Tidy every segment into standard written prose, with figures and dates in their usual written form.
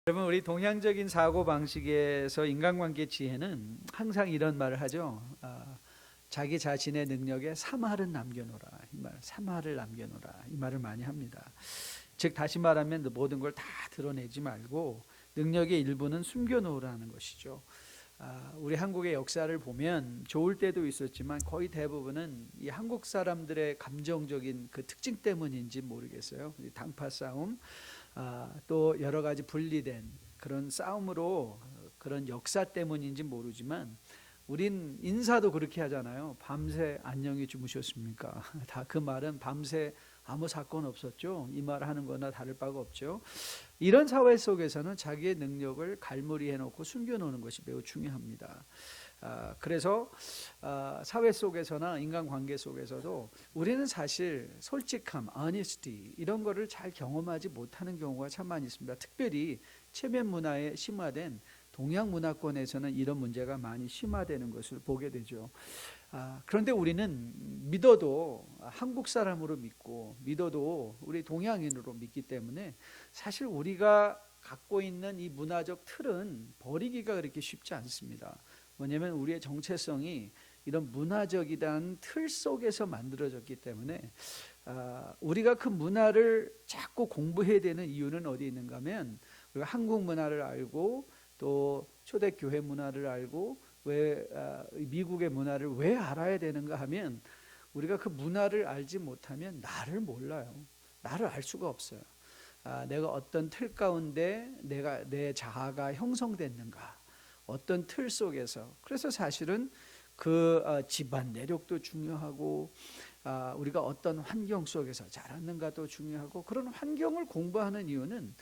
여러분, 우리 동양적인 사고 방식에서 인간관계 지혜는 항상 이런 말을 하죠. 자기 자신의 능력에 3할은 남겨놓으라. 이 말, 3할을 남겨놓으라. 이 말을 많이 합니다. 즉 다시 말하면 모든 걸 다 드러내지 말고 능력의 일부는 숨겨놓으라는 것이죠. 우리 한국의 역사를 보면 좋을 때도 있었지만 거의 대부분은 이 한국 사람들의 감정적인 그 특징 때문인지 모르겠어요. 당파 싸움, 또 여러 가지 분리된 그런 싸움으로 그런 역사 때문인지 모르지만 우린 인사도 그렇게 하잖아요. 밤새 안녕히 주무셨습니까? 다 그 말은 밤새 아무 사건 없었죠. 이 말 하는 거나 다를 바가 없죠. 이런 사회 속에서는 자기의 능력을 갈무리해 놓고 숨겨놓는 것이 매우 중요합니다. 그래서 사회 속에서나 인간관계 속에서도 우리는 사실 솔직함, honesty 이런 거를 잘 경험하지 못하는 경우가 참 많이 있습니다. 특별히 체면 문화에 심화된 동양 문화권에서는 이런 문제가 많이 심화되는 것을 보게 되죠. 그런데 우리는 믿어도 한국 사람으로 믿고 믿어도 우리 동양인으로 믿기 때문에 사실 우리가 갖고 있는 이 문화적 틀은 버리기가 그렇게 쉽지 않습니다. 뭐냐면 우리의 정체성이 이런 문화적이라는 틀 속에서 만들어졌기 때문에 우리가 그 문화를 자꾸 공부해야 되는 이유는 어디 있는가 하면 우리가 한국 문화를 알고 또 초대교회 문화를 알고 왜 미국의 문화를 왜 알아야 되는가 하면 우리가 그 문화를 알지 못하면 나를 몰라요. 나를 알 수가 없어요. 내가 어떤 틀 가운데 내 자아가 형성됐는가, 어떤 틀 속에서. 그래서 사실은 그 집안 내력도 중요하고 우리가 어떤 환경 속에서 자랐는가도 중요하고, 그런 환경을 공부하는 이유는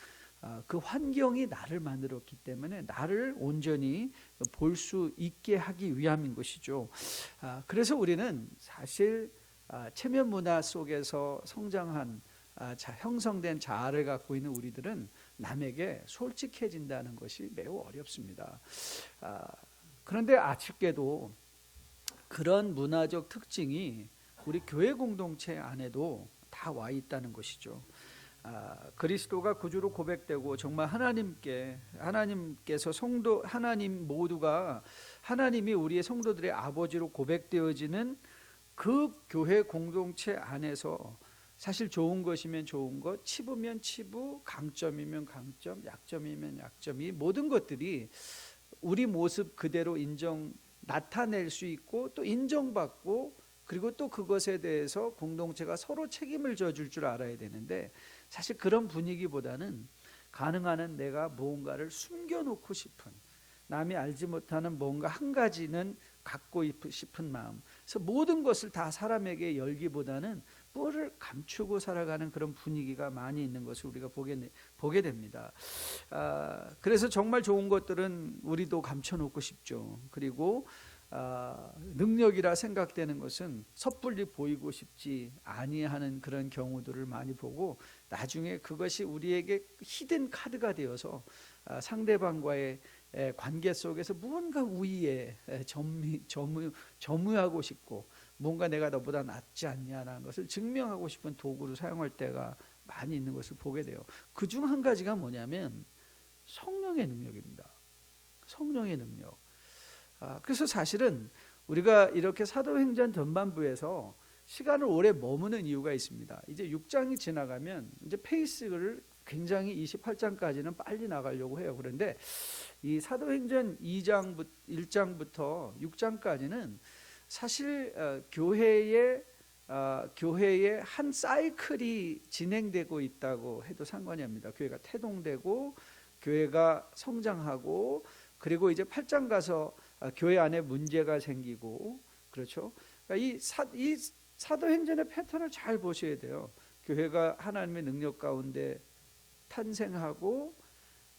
그 환경이 나를 만들었기 때문에 나를 온전히 볼 수 있게 하기 위함인 것이죠. 그래서 우리는 사실 체면 문화 속에서 성장한 형성된 자아를 갖고 있는 우리들은 남에게 솔직해진다는 것이 매우 어렵습니다. 그런데 아쉽게도 그런 문화적 특징이 우리 교회 공동체 안에도 다 와 있다는 것이죠. 그리스도가 구주로 고백되고 정말 하나님께서 하나님 모두가 하나님이 우리의 성도들의 아버지로 고백되어지는 그 교회 공동체 안에서 사실 좋은 것이면 좋은 것, 치부면 치부, 강점이면 강점, 약점이면 약점, 이 모든 것들이 우리 모습 그대로 나타낼 수 있고 또 인정받고, 그리고 또 그것에 대해서 공동체가 서로 책임을 져줄 줄 알아야 되는데, 사실 그런 분위기보다는 가능한 한 내가 무언가를 숨겨놓고 싶은, 남이 알지 못하는 뭔가 한 가지는 갖고 싶은 마음, 그래서 모든 것을 다 사람에게 열기보다는 뿔을 감추고 살아가는 그런 분위기가 많이 있는 것을 우리가 보게 됩니다. 그래서 정말 좋은 것들은 우리도 감춰놓고 싶죠. 그리고 능력이라 생각되는 것은 섣불리 보이고 싶지 아니하는 그런 경우들을 많이 보고, 나중에 그것이 우리에게 히든 카드가 되어서 상대방과의 관계 속에서 무언가 우위에 점유하고 싶고, 뭔가 내가 너보다 낫지 않냐라는 것을 증명하고 싶은 도구로 사용할 때가 많이 있는 것을 보게 돼요. 그중 한 가지가 뭐냐면 성령의 능력입니다. 성령의 능력. 그래서 사실은 우리가 이렇게 사도행전 전반부에서 시간을 오래 머무는 이유가 있습니다. 이제 6장이 지나가면 이제 페이스를 굉장히 28장까지는 빨리 나가려고 해요. 그런데 이 사도행전 1장부터 6장까지는 사실 교회의 한 사이클이 진행되고 있다고 해도 상관이 없습니다. 교회가 태동되고 교회가 성장하고, 그리고 이제 8장 가서 교회 안에 문제가 생기고, 그렇죠? 그러니까 이 사도행전의 패턴을 잘 보셔야 돼요. 교회가 하나님의 능력 가운데 탄생하고,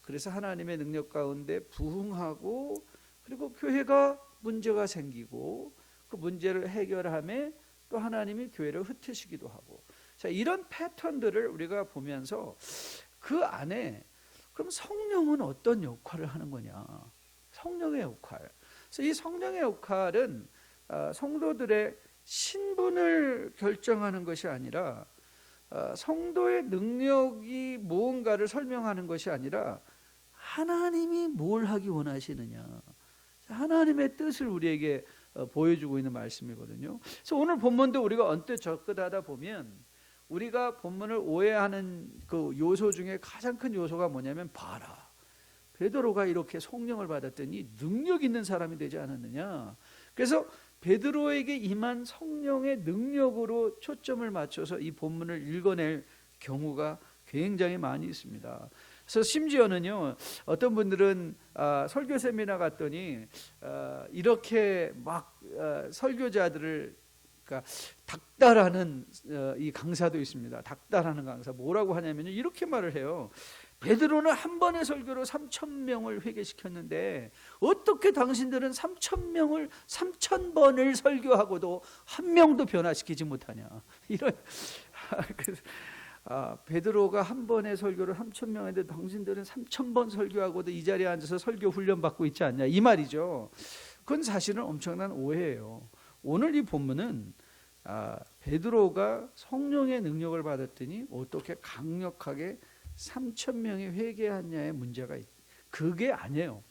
그래서 하나님의 능력 가운데 부흥하고, 그리고 교회가 문제가 생기고, 그 문제를 해결함에 또 하나님이 교회를 흩으시기도 하고, 자, 이런 패턴들을 우리가 보면서 그 안에 그럼 성령은 어떤 역할을 하는 거냐? 성령의 역할. 그래서 이 성령의 역할은 성도들의 신분을 결정하는 것이 아니라, 성도의 능력이 무언가를 설명하는 것이 아니라 하나님이 뭘 하기 원하시느냐, 하나님의 뜻을 우리에게 보여주고 있는 말씀이거든요. 그래서 오늘 본문도 우리가 언뜻 접근하다 보면 우리가 본문을 오해하는 그 요소 중에 가장 큰 요소가 뭐냐면, 봐라, 베드로가 이렇게 성령을 받았더니 능력 있는 사람이 되지 않았느냐. 그래서 베드로에게 임한 성령의 능력으로 초점을 맞춰서 이 본문을 읽어낼 경우가 굉장히 많이 있습니다. 그래서 심지어는요, 어떤 분들은 설교 세미나 갔더니 이렇게 막 설교자들을, 그러니까 닥달하는 이 강사도 있습니다. 닥달하는 강사, 뭐라고 하냐면요, 이렇게 말을 해요. 베드로는 한 번의 설교로 3,000명을 회개시켰는데 어떻게 당신들은 3,000명을 3,000번을 설교하고도 한 명도 변화시키지 못하냐, 이런. 베드로가 한 번의 설교를 3,000명인데 당신들은 3,000번 설교하고도 이 자리에 앉아서 설교 훈련 받고 있지 않냐, 이 말이죠. 그건 사실은 엄청난 오해예요. 오늘 이 본문은 베드로가 성령의 능력을 받았더니 어떻게 강력하게 3,000명이 회개하냐의 문제가 그게 아니에요.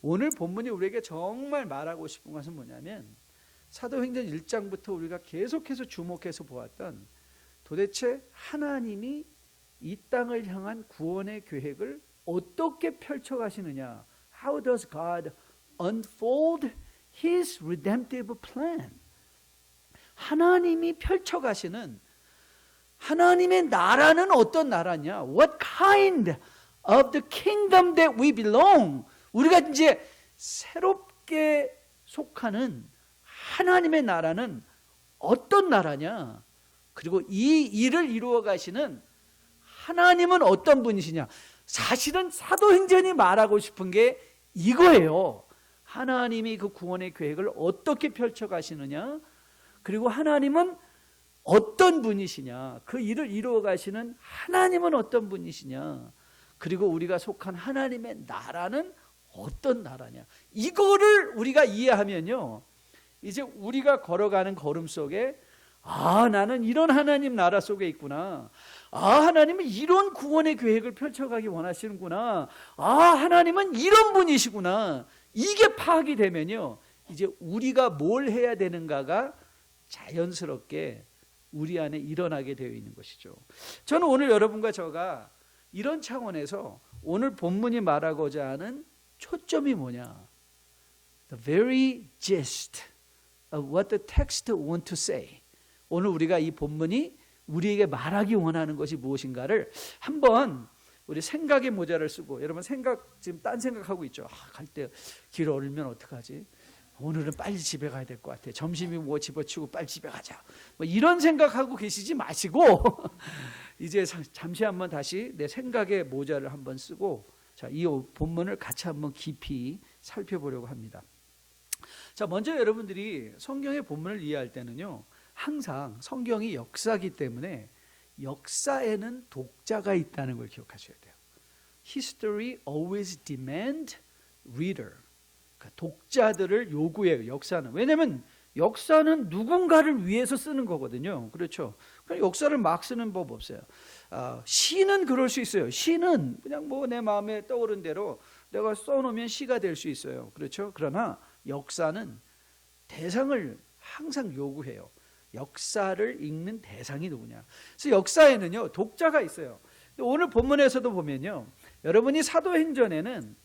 오늘 본문이 우리에게 정말 말하고 싶은 것은 뭐냐면, 사도행전 1장부터 우리가 계속해서 주목해서 보았던, 도대체 하나님이 이 땅을 향한 구원의 계획을 어떻게 펼쳐가시느냐, How does God unfold His redemptive plan? 하나님이 펼쳐가시는 하나님의 나라는 어떤 나라냐? What kind of the kingdom that we belong? 우리가 이제 새롭게 속하는 하나님의 나라는 어떤 나라냐? 그리고 이 일을 이루어 가시는 하나님은 어떤 분이시냐? 사실은 사도행전이 말하고 싶은 게 이거예요. 하나님이 그 구원의 계획을 어떻게 펼쳐 가시느냐? 그리고 하나님은 어떤 분이시냐? 그 일을 이루어 가시는 하나님은 어떤 분이시냐? 그리고 우리가 속한 하나님의 나라는 어떤 나라냐? 이거를 우리가 이해하면요, 이제 우리가 걸어가는 걸음 속에, 나는 이런 하나님 나라 속에 있구나. 하나님은 이런 구원의 계획을 펼쳐가기 원하시는구나. 하나님은 이런 분이시구나. 이게 파악이 되면요, 이제 우리가 뭘 해야 되는가가 자연스럽게 우리 안에 일어나게 되어 있는 것이죠. 저는 오늘 여러분과 저가 이런 차원에서 오늘 본문이 말하고자 하는 초점이 뭐냐? The very gist of what the text want to say. 오늘 우리가 이 본문이 우리에게 말하기 원하는 것이 무엇인가를 한번 우리 생각의 모자를 쓰고, 여러분 지금 딴 생각하고 있죠. 갈 때 길 얼면 어떡하지? 오늘은 빨리 집에 가야 될 것 같아. 점심이 뭐 집어치우고 빨리 집에 가자. 뭐 이런 생각하고 계시지 마시고 이제 잠시 한번 다시 내 생각의 모자를 한번 쓰고, 자, 이 본문을 같이 한번 깊이 살펴보려고 합니다. 자, 먼저 여러분들이 성경의 본문을 이해할 때는요, 항상 성경이 역사이기 때문에 역사에는 독자가 있다는 걸 기억하셔야 돼요. History always demand reader. 독자들을 요구해요, 역사는. 왜냐하면 역사는 누군가를 위해서 쓰는 거거든요. 그렇죠? 역사를 막 쓰는 법 없어요. 시는 그럴 수 있어요. 시는 그냥 뭐 내 마음에 떠오른 대로 내가 써놓으면 시가 될 수 있어요. 그렇죠? 그러나 역사는 대상을 항상 요구해요. 역사를 읽는 대상이 누구냐? 그래서 역사에는요, 독자가 있어요. 오늘 본문에서도 보면요, 여러분이 사도행전에는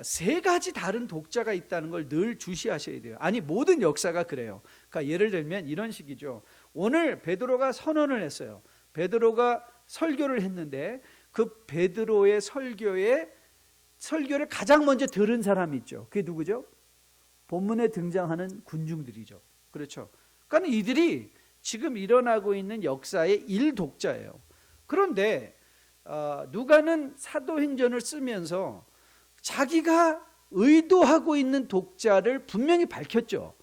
세 가지 다른 독자가 있다는 걸 늘 주시하셔야 돼요. 아니, 모든 역사가 그래요. 그러니까 예를 들면 이런 식이죠. 오늘 베드로가 선언을 했어요. 베드로가 설교를 했는데 그 베드로의 설교를 가장 먼저 들은 사람이 있죠. 그게 누구죠? 본문에 등장하는 군중들이죠. 그렇죠? 그러니까 이들이 지금 일어나고 있는 역사의 일독자예요. 그런데 누가는 사도행전을 쓰면서 자기가 의도하고 있는 독자를 분명히 밝혔죠.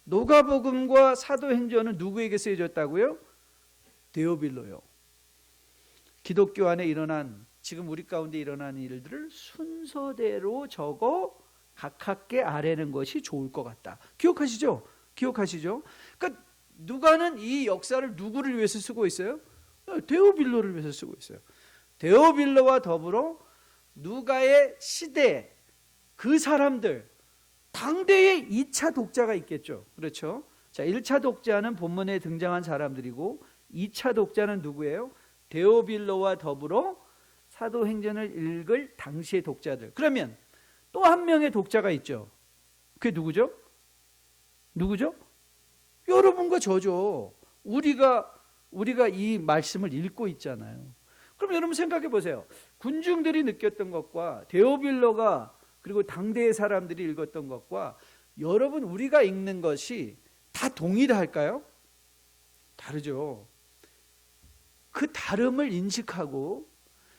누가복음과 사도행전은 누구에게 쓰여졌다고요? 데오빌로요. 기독교 안에 일어난, 지금 우리 가운데 일어난 일들을 순서대로 적어 가깝게 아뢰는 것이 좋을 것 같다. 기억하시죠? 그러니까 누가는 이 역사를 누구를 위해서 쓰고 있어요? 데오빌로를 위해서 쓰고 있어요. 데오빌로와 더불어 누가의 시대 그 사람들 당대의 2차 독자가 있겠죠. 그렇죠? 자, 1차 독자는 본문에 등장한 사람들이고 2차 독자는 누구예요? 데오빌로와 더불어 사도행전을 읽을 당시의 독자들. 그러면 또 한 명의 독자가 있죠. 그게 누구죠? 누구죠? 여러분과 저죠. 우리가 이 말씀을 읽고 있잖아요. 그럼 여러분 생각해 보세요. 군중들이 느꼈던 것과 데오빌로가 그리고 당대의 사람들이 읽었던 것과 여러분 우리가 읽는 것이 다 동일할까요? 다르죠. 그 다름을 인식하고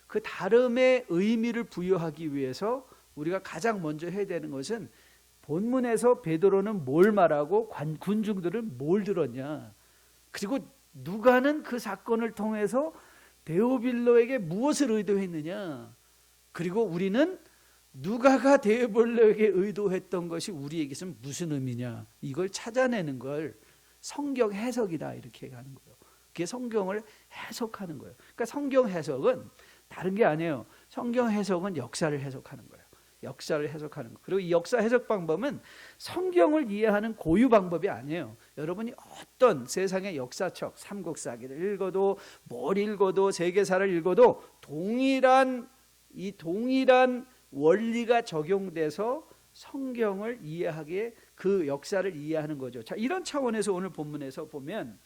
그 다름의 의미를 부여하기 위해서 우리가 가장 먼저 해야 되는 것은 본문에서 베드로는 뭘 말하고 군중들은 뭘 들었냐, 그리고 누가는 그 사건을 통해서 데오빌로에게 무엇을 의도했느냐, 그리고 우리는 누가가 데오빌로에게 의도했던 것이 우리에게는 무슨 의미냐, 이걸 찾아내는 걸 성경 해석이다 이렇게 하는 거예요. 그게 성경을 해석하는 거예요. 그러니까 성경 해석은 다른 게 아니에요. 성경 해석은 역사를 해석하는 거예요. 역사를 해석하는 거. 그리고 이 역사 해석 방법은 성경을 이해하는 고유 방법이 아니에요. 여러분이 어떤 세상의 역사책, 삼국사기를 읽어도 뭘 읽어도 세계사를 읽어도 동일한 원리가 적용돼서 성경을 이해하기에 그 역사를 이해하는 거죠. 자, 이런 차원에서 오늘 본문에서 보면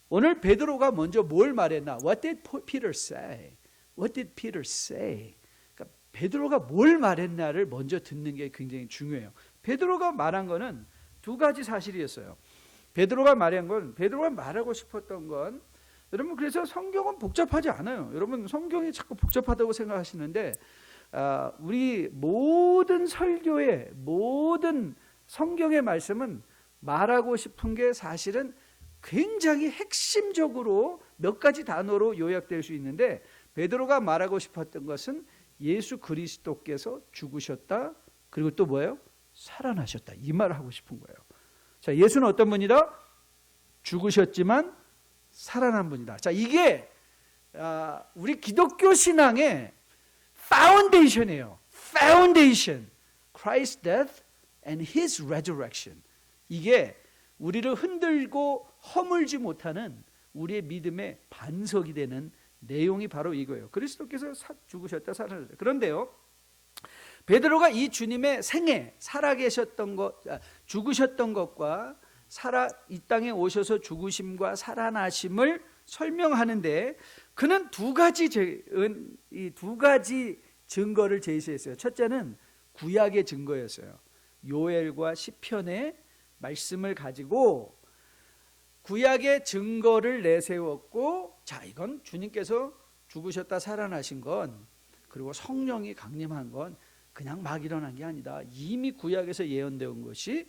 오늘 베드로가 먼저 뭘 말했나? What did Peter say? What did Peter say? 그러니까 베드로가 뭘 말했나를 먼저 듣는 게 굉장히 중요해요. 베드로가 말한 거는 두 가지 사실이었어요. 베드로가 말하고 싶었던 건, 여러분 그래서 성경은 복잡하지 않아요. 여러분 성경이 자꾸 복잡하다고 생각하시는데 우리 모든 설교의 모든 성경의 말씀은 말하고 싶은 게 사실은 굉장히 핵심적으로 몇 가지 단어로 요약될 수 있는데, 베드로가 말하고 싶었던 것은 예수 그리스도께서 죽으셨다, 그리고 또 뭐예요? 살아나셨다, 이 말을 하고 싶은 거예요. 자, 예수는 어떤 분이다? 죽으셨지만 살아난 분이다. 자, 이게 우리 기독교 신앙의 파운데이션이에요. 파운데이션. Christ's death and His resurrection. 이게 우리를 흔들고 허물지 못하는 우리의 믿음의 반석이 되는 내용이 바로 이거예요. 그리스도께서 죽으셨다 살아나셨다. 그런데요, 베드로가 이 주님의 생애, 살아계셨던 것, 죽으셨던 것과 이 땅에 오셔서 죽으심과 살아나심을 설명하는데, 그는 두 가지 증거를 제시했어요. 첫째는 구약의 증거였어요. 요엘과 시편의 말씀을 가지고 구약의 증거를 내세웠고, 자, 이건 주님께서 죽으셨다 살아나신 건, 그리고 성령이 강림한 건 그냥 막 일어난 게 아니다. 이미 구약에서 예언되어 온 것이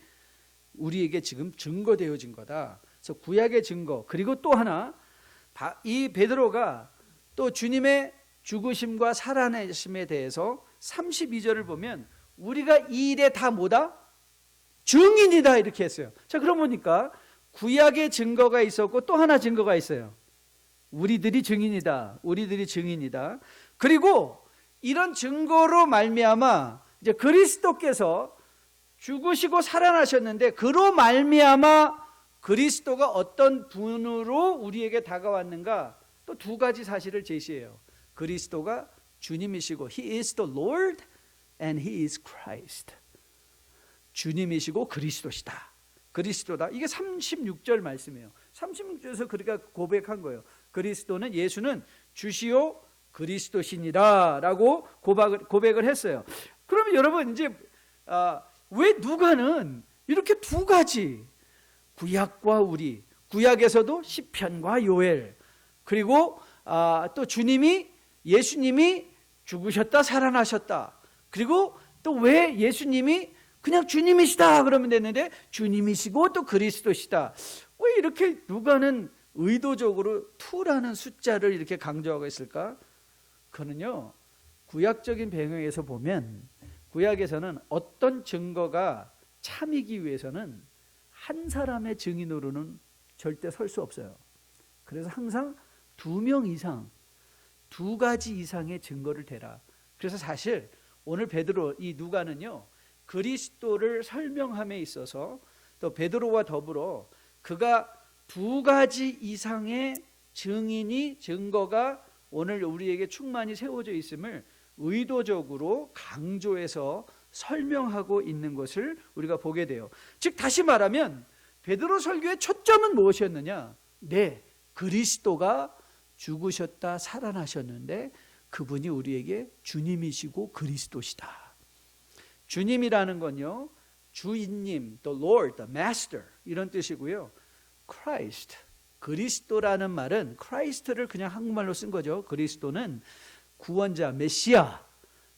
우리에게 지금 증거되어진 거다. 그래서 구약의 증거, 그리고 또 하나, 이 베드로가 또 주님의 죽으심과 살아나심에 대해서 32절을 보면 우리가 이 일에 다 뭐다? 증인이다 이렇게 했어요. 자, 그럼 보니까 구약의 증거가 있었고 또 하나 증거가 있어요. 우리들이 증인이다. 우리들이 증인이다. 그리고 이런 증거로 말미암아 이제 그리스도께서 죽으시고 살아나셨는데, 그로 말미암아 그리스도가 어떤 분으로 우리에게 다가왔는가, 또 두 가지 사실을 제시해요. 그리스도가 주님이시고 He is the Lord and He is Christ. 주님이시고 그리스도시다. 그리스도다. 이게 36절 말씀이에요. 36절에서 그렇게 고백한 거예요. 그리스도는, 예수는 주시오 그리스도시니라 라고 고백을 했어요. 그러면 여러분 이제 왜 누가는 이렇게 두 가지, 구약과 우리, 구약에서도 시편과 요엘, 그리고 또 예수님이 죽으셨다 살아나셨다, 그리고 또 왜 예수님이 그냥 주님이시다 그러면 되는데 주님이시고 또 그리스도시다, 왜 이렇게 누가는 의도적으로 2라는 숫자를 이렇게 강조하고 있을까? 그거는요, 구약적인 배경에서 보면 구약에서는 어떤 증거가 참이기 위해서는 한 사람의 증인으로는 절대 설 수 없어요. 그래서 항상 2명 이상, 두 가지 이상의 증거를 대라. 그래서 사실 오늘 베드로 이 누가는요, 그리스도를 설명함에 있어서 또 베드로와 더불어 그가 두 가지 이상의 증거가 오늘 우리에게 충만히 세워져 있음을 의도적으로 강조해서 설명하고 있는 것을 우리가 보게 돼요. 즉 다시 말하면 베드로 설교의 초점은 무엇이었느냐? 네, 그리스도가 죽으셨다 살아나셨는데 그분이 우리에게 주님이시고 그리스도시다. 주님이라는 건요, 주인님, the Lord, the Master 이런 뜻이고요. Christ, 그리스도라는 말은 Christ를 그냥 한국말로 쓴 거죠. 그리스도는 구원자, 메시아.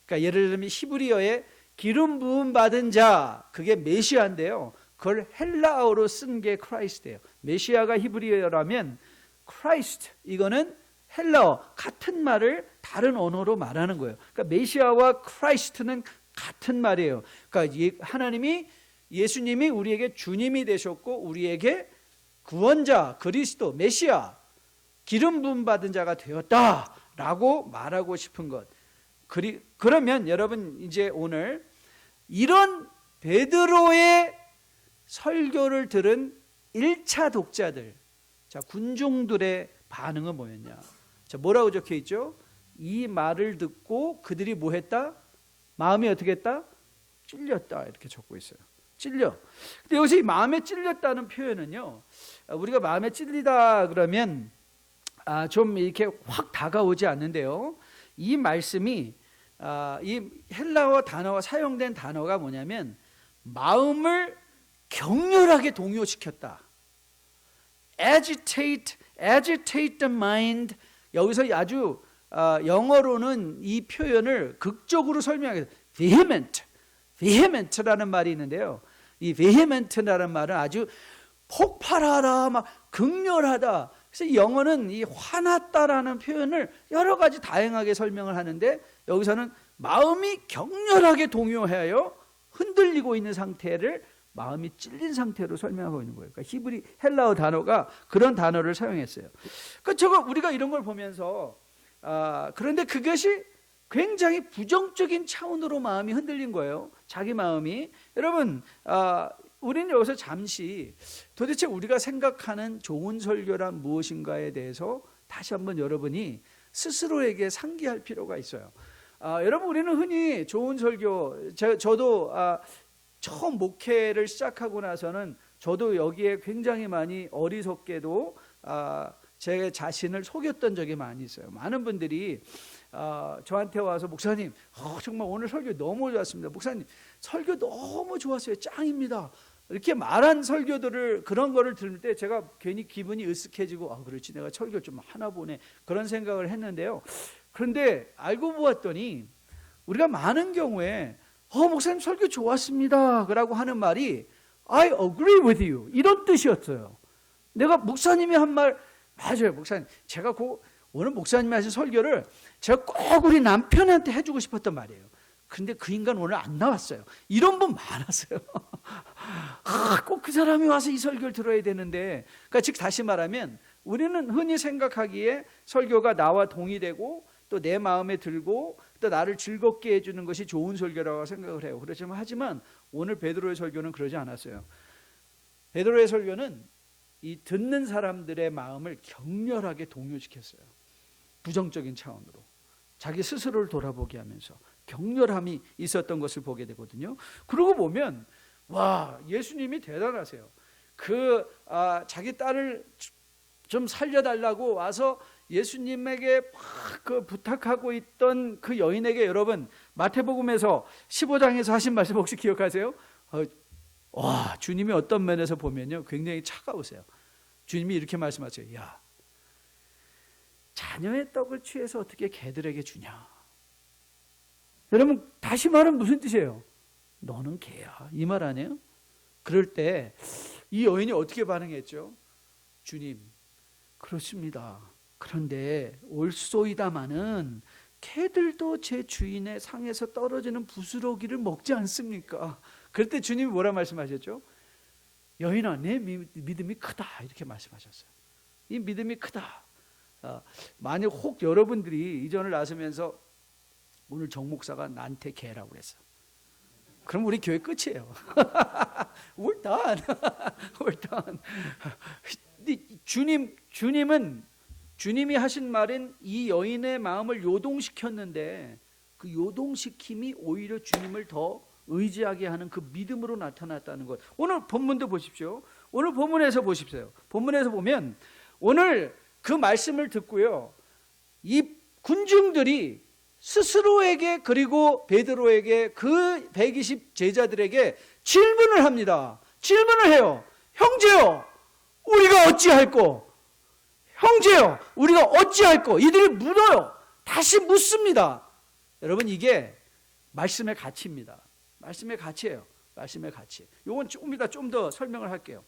그러니까 예를 들면 히브리어에 기름 부음 받은 자, 그게 메시아인데요. 그걸 헬라어로 쓴 게 크라이스트예요. 메시아가 히브리어라면 크라이스트, 이거는 헬라어, 같은 말을 다른 언어로 말하는 거예요. 그러니까 메시아와 크라이스트는 같은 말이에요. 그러니까 하나님이, 예수님이 우리에게 주님이 되셨고 우리에게 구원자, 그리스도, 메시아, 기름 부음 받은 자가 되었다라고 말하고 싶은 것. 그러면 여러분 이제 오늘 이런 베드로의 설교를 들은 1차 독자들, 자, 군중들의 반응은 뭐였냐? 자, 뭐라고 적혀 있죠? 이 말을 듣고 그들이 뭐 했다? 마음이 어떻게 했다? 찔렸다, 이렇게 적고 있어요. 찔려. 근데 여기서 이 마음에 찔렸다는 표현은요, 우리가 마음에 찔리다 그러면 좀 이렇게 확 다가오지 않는데요, 이 말씀이 이 헬라어 단어가 사용된 단어가 뭐냐면 마음을 격렬하게 동요시켰다. agitate the mind. 여기서 아주 영어로는 이 표현을 극적으로 설명하게 vehement라는 말이 있는데요. 이 vehement라는 말은 아주 폭발하다, 막 극렬하다. 그래서 영어는 이 화났다라는 표현을 여러 가지 다양하게 설명을 하는데 여기서는 마음이 격렬하게 동요하여 흔들리고 있는 상태를 마음이 찔린 상태로 설명하고 있는 거예요. 그러니까 헬라어 단어가 그런 단어를 사용했어요. 그러니까 저거 우리가 이런 걸 보면서 그런데 그것이 굉장히 부정적인 차원으로 마음이 흔들린 거예요. 자기 마음이. 여러분, 우리는 여기서 잠시 도대체 우리가 생각하는 좋은 설교란 무엇인가에 대해서 다시 한번 여러분이 스스로에게 상기할 필요가 있어요. 여러분, 우리는 흔히 좋은 설교, 저도 처음 목회를 시작하고 나서는 저도 여기에 굉장히 많이 어리석게도 제 자신을 속였던 적이 많이 있어요. 많은 분들이 저한테 와서 목사님, 정말 오늘 설교 너무 좋았습니다. 목사님, 설교 너무 좋았어요. 짱입니다. 이렇게 말한 설교들을, 그런 거를 들을 때 제가 괜히 기분이 으쓱해지고 그렇지, 내가 설교 좀 하나 보네, 그런 생각을 했는데요. 그런데 알고 보았더니 우리가 많은 경우에 목사님 설교 좋았습니다 라고 하는 말이 I agree with you 이런 뜻이었어요. 내가 목사님이 한 말 맞아요. 목사님, 제가 오늘 목사님이 하신 설교를 제가 꼭 우리 남편한테 해주고 싶었단 말이에요. 근데 그 인간 오늘 안 나왔어요. 이런 분 많았어요. 꼭 그 사람이 와서 이 설교를 들어야 되는데, 그러니까 즉 다시 말하면 우리는 흔히 생각하기에 설교가 나와 동의되고 또 내 마음에 들고 또 나를 즐겁게 해주는 것이 좋은 설교라고 생각을 해요. 그렇지만 하지만 오늘 베드로의 설교는 그러지 않았어요. 베드로의 설교는 이 듣는 사람들의 마음을 격렬하게 동요시켰어요. 부정적인 차원으로 자기 스스로를 돌아보게 하면서 격렬함이 있었던 것을 보게 되거든요. 그러고 보면 와, 예수님이 대단하세요. 자기 딸을 좀 살려달라고 와서 예수님에게 막 부탁하고 있던 그 여인에게, 여러분 마태복음에서 15장에서 하신 말씀 혹시 기억하세요? 와, 주님이 어떤 면에서 보면요 굉장히 차가우세요. 주님이 이렇게 말씀하세요. 야, 자녀의 떡을 취해서 어떻게 개들에게 주냐. 여러분, 다시 말하면 무슨 뜻이에요? 너는 개야, 이 말 아니에요? 그럴 때 이 여인이 어떻게 반응했죠? 주님, 그렇습니다. 그런데 올소이다마는 개들도 제 주인의 상에서 떨어지는 부스러기를 먹지 않습니까? 그럴 때 주님이 뭐라 말씀하셨죠? 여인아, 내 믿음이 크다, 이렇게 말씀하셨어요. 이 믿음이 크다. 만약 혹 여러분들이 이전을 나서면서 오늘 정 목사가 나한테 개라고 그랬어. 그럼 우리 교회 끝이에요. We're done. We're done. 주님이 하신 말은 이 여인의 마음을 요동시켰는데 그 요동시킴이 오히려 주님을 더 의지하게 하는 그 믿음으로 나타났다는 것. 오늘 본문도 보십시오. 오늘 본문에서 보십시오. 본문에서 보면 오늘 그 말씀을 듣고요, 이 군중들이 스스로에게 그리고 베드로에게 그 120 제자들에게 질문을 합니다. 질문을 해요. 형제요, 우리가 어찌할꼬? 형제요, 우리가 어찌할꼬? 이들이 물어요. 다시 묻습니다. 여러분, 이게 말씀의 가치입니다. 말씀의 가치예요. 말씀의 가치. 이건 조금 이따 좀 더 설명을 할게요.